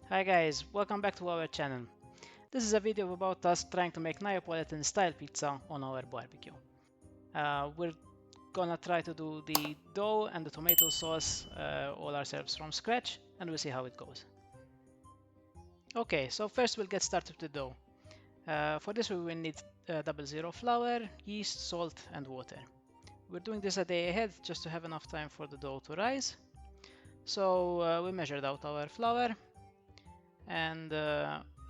Hi guys, welcome back to our channel. This is a video about us trying to make Neapolitan style pizza on our barbecue. We're gonna try to do the dough and the tomato sauce all ourselves from scratch, and we'll see how it goes. Okay, so first we'll get started with the dough. For this we will need 00 flour, yeast, salt and water. We're doing this a day ahead just to have enough time for the dough to rise. So we measured out our flour and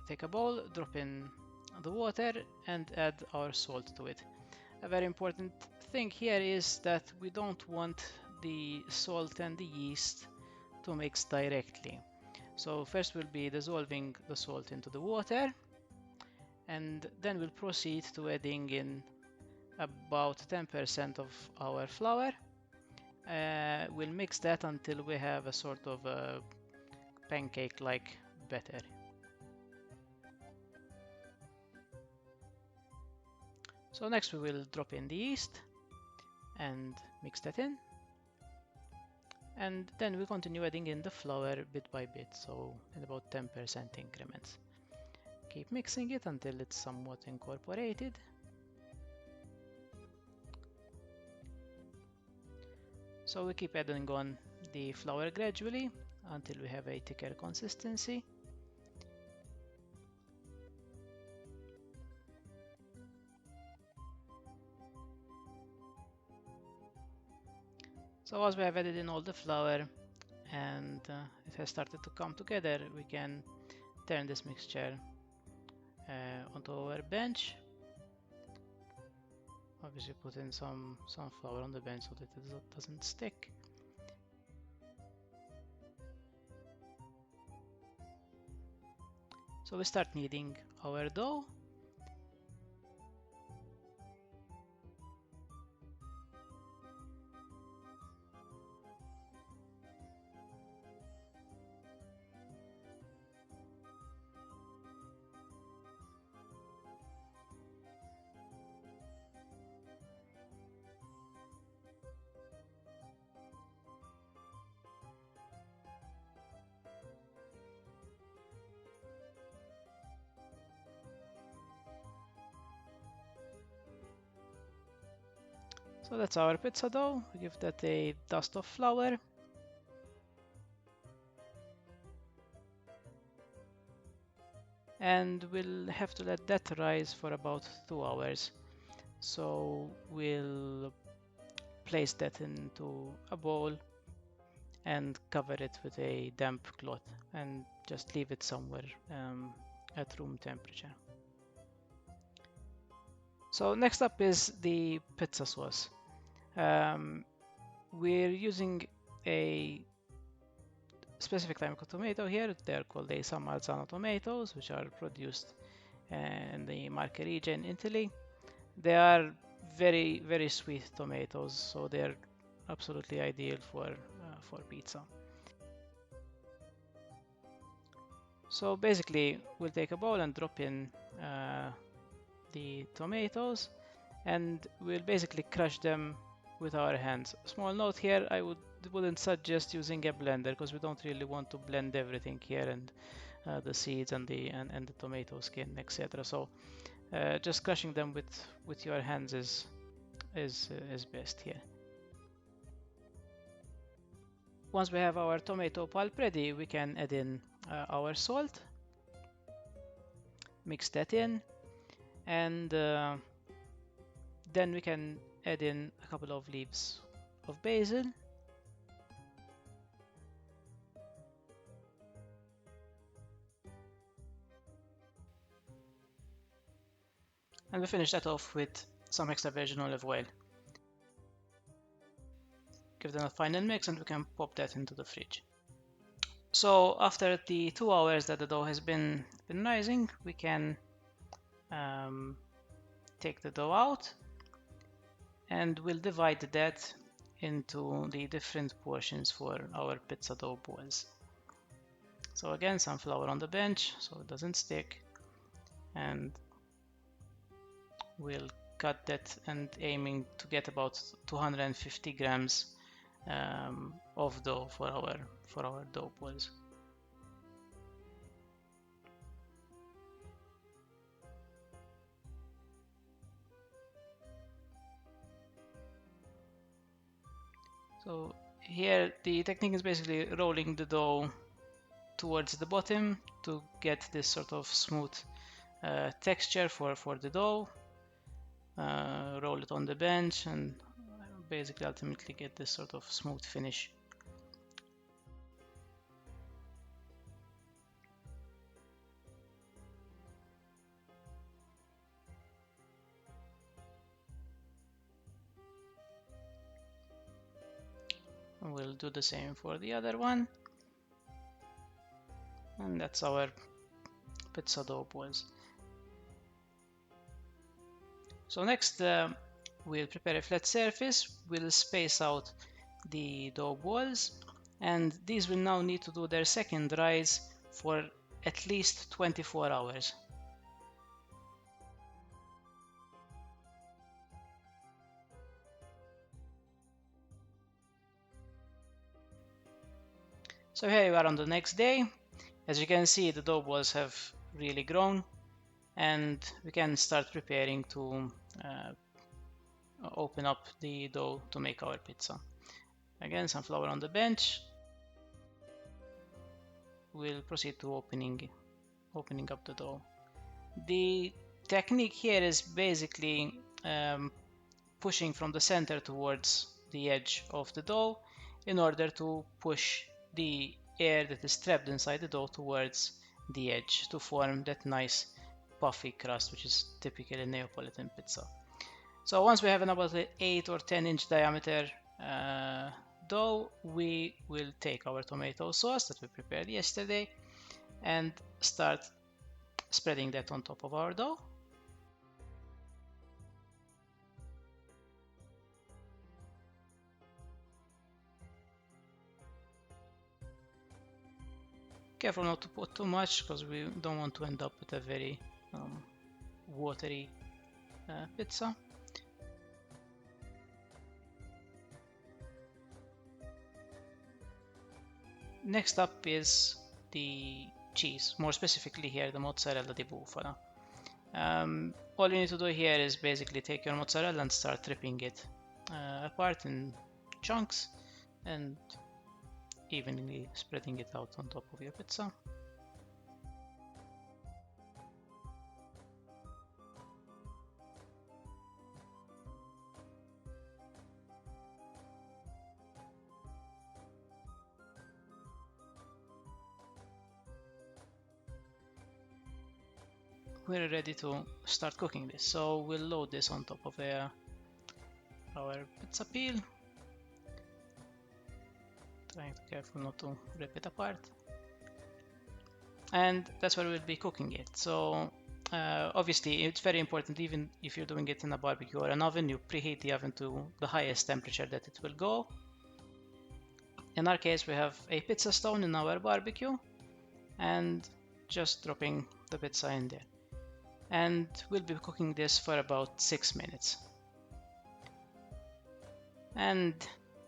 take a bowl, drop in the water and add our salt to it. A very important thing here is that we don't want the salt and the yeast to mix directly. So first we'll be dissolving the salt into the water, and then we'll proceed to adding in about 10% of our flour. We'll mix that until we have a sort of a pancake-like batter. So next we will drop in the yeast and mix that in, and then we continue adding in the flour bit by bit, so in about 10% increments. Keep mixing it until it's somewhat incorporated. So we keep adding on the flour gradually until we have a thicker consistency. So as we have added in all the flour and it has started to come together, we can turn this mixture onto our bench. Obviously put in some flour on the bench so that it doesn't stick. So we start kneading our dough. So that's our pizza dough. We give that a dust of flour. And we'll have to let that rise for about 2 hours. So we'll place that into a bowl and cover it with a damp cloth and just leave it somewhere at room temperature. So next up is the pizza sauce. We're using a specific type of tomato here. They're called the marzano tomatoes, which are produced in the Marche region in Italy. They are very sweet tomatoes, so they're absolutely ideal for pizza. So basically we'll take a bowl and drop in the tomatoes, and we'll basically crush them with our hands. Small note here, I wouldn't suggest using a blender because we don't really want to blend everything here, and the seeds and the tomato skin, etc. So just crushing them with your hands is best here. Once we have our tomato pulp ready, we can add in our salt, mix that in, and then we can add in a couple of leaves of basil. And we finish that off with some extra virgin olive oil. Give them a final mix and we can pop that into the fridge. So after the 2 hours that the dough has been rising, we can take the dough out, and we'll divide that into the different portions for our pizza dough balls. So again, some flour on the bench so it doesn't stick, and we'll cut that and aiming to get about 250 grams of dough for our dough balls. So here the technique is basically rolling the dough towards the bottom to get this sort of smooth texture for the dough. Roll it on the bench and basically ultimately get this sort of smooth finish. We'll do the same for the other one. And that's our pizza dough balls. So next we'll prepare a flat surface. We'll space out the dough balls, and these will now need to do their second rise for at least 24 hours. So here we are on the next day. As you can see, the dough balls have really grown, and we can start preparing to open up the dough to make our pizza. Again, some flour on the bench. We'll proceed to opening up the dough. The technique here is basically pushing from the center towards the edge of the dough in order to push the air that is trapped inside the dough towards the edge to form that nice puffy crust, which is typical in Neapolitan pizza. So once we have an about 8 or 10 inch diameter dough, we will take our tomato sauce that we prepared yesterday and start spreading that on top of our dough. Careful not to put too much because we don't want to end up with a very watery pizza. Next up is the cheese, more specifically here the mozzarella di bufala. All you need to do here is basically take your mozzarella and start ripping it apart in chunks and evenly spreading it out on top of your pizza. We're ready to start cooking this, so we'll load this on top of our pizza peel, trying to be careful not to rip it apart, and that's where we'll be cooking it. So obviously it's very important, even if you're doing it in a barbecue or an oven, you preheat the oven to the highest temperature that it will go. In our case we have a pizza stone in our barbecue and just dropping the pizza in there. And we'll be cooking this for about 6 minutes. And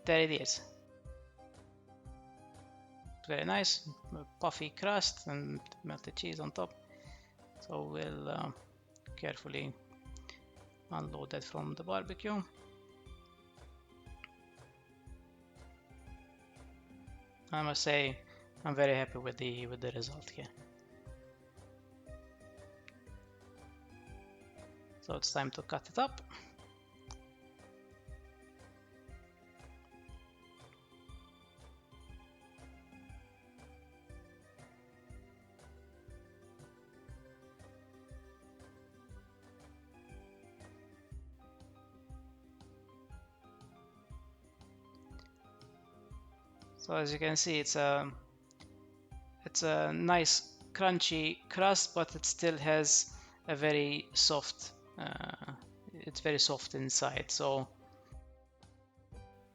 there it is. Very nice, puffy crust and melted cheese on top. So we'll carefully unload that from the barbecue. I must say I'm very happy with the result here. So it's time to cut it up. So as you can see, it's a nice crunchy crust, but it still has a very soft it's very soft inside. So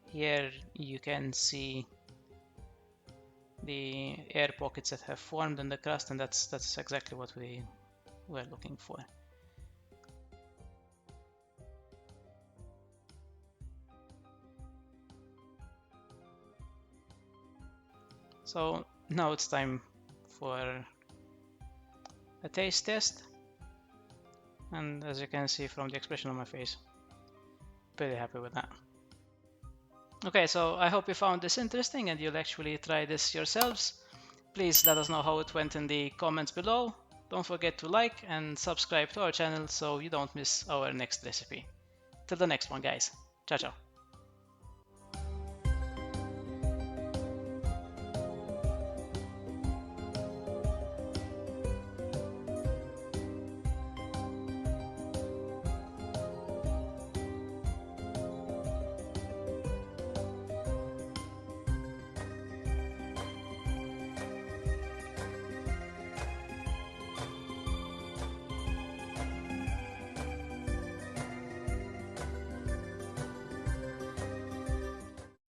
here you can see the air pockets that have formed in the crust, and that's exactly what we were looking for. So now it's time for a taste test, and as you can see from the expression on my face, pretty happy with that. Okay, so I hope you found this interesting and you'll actually try this yourselves. Please let us know how it went in the comments below. Don't forget to like and subscribe to our channel so you don't miss our next recipe. Till the next one, guys. Ciao, ciao.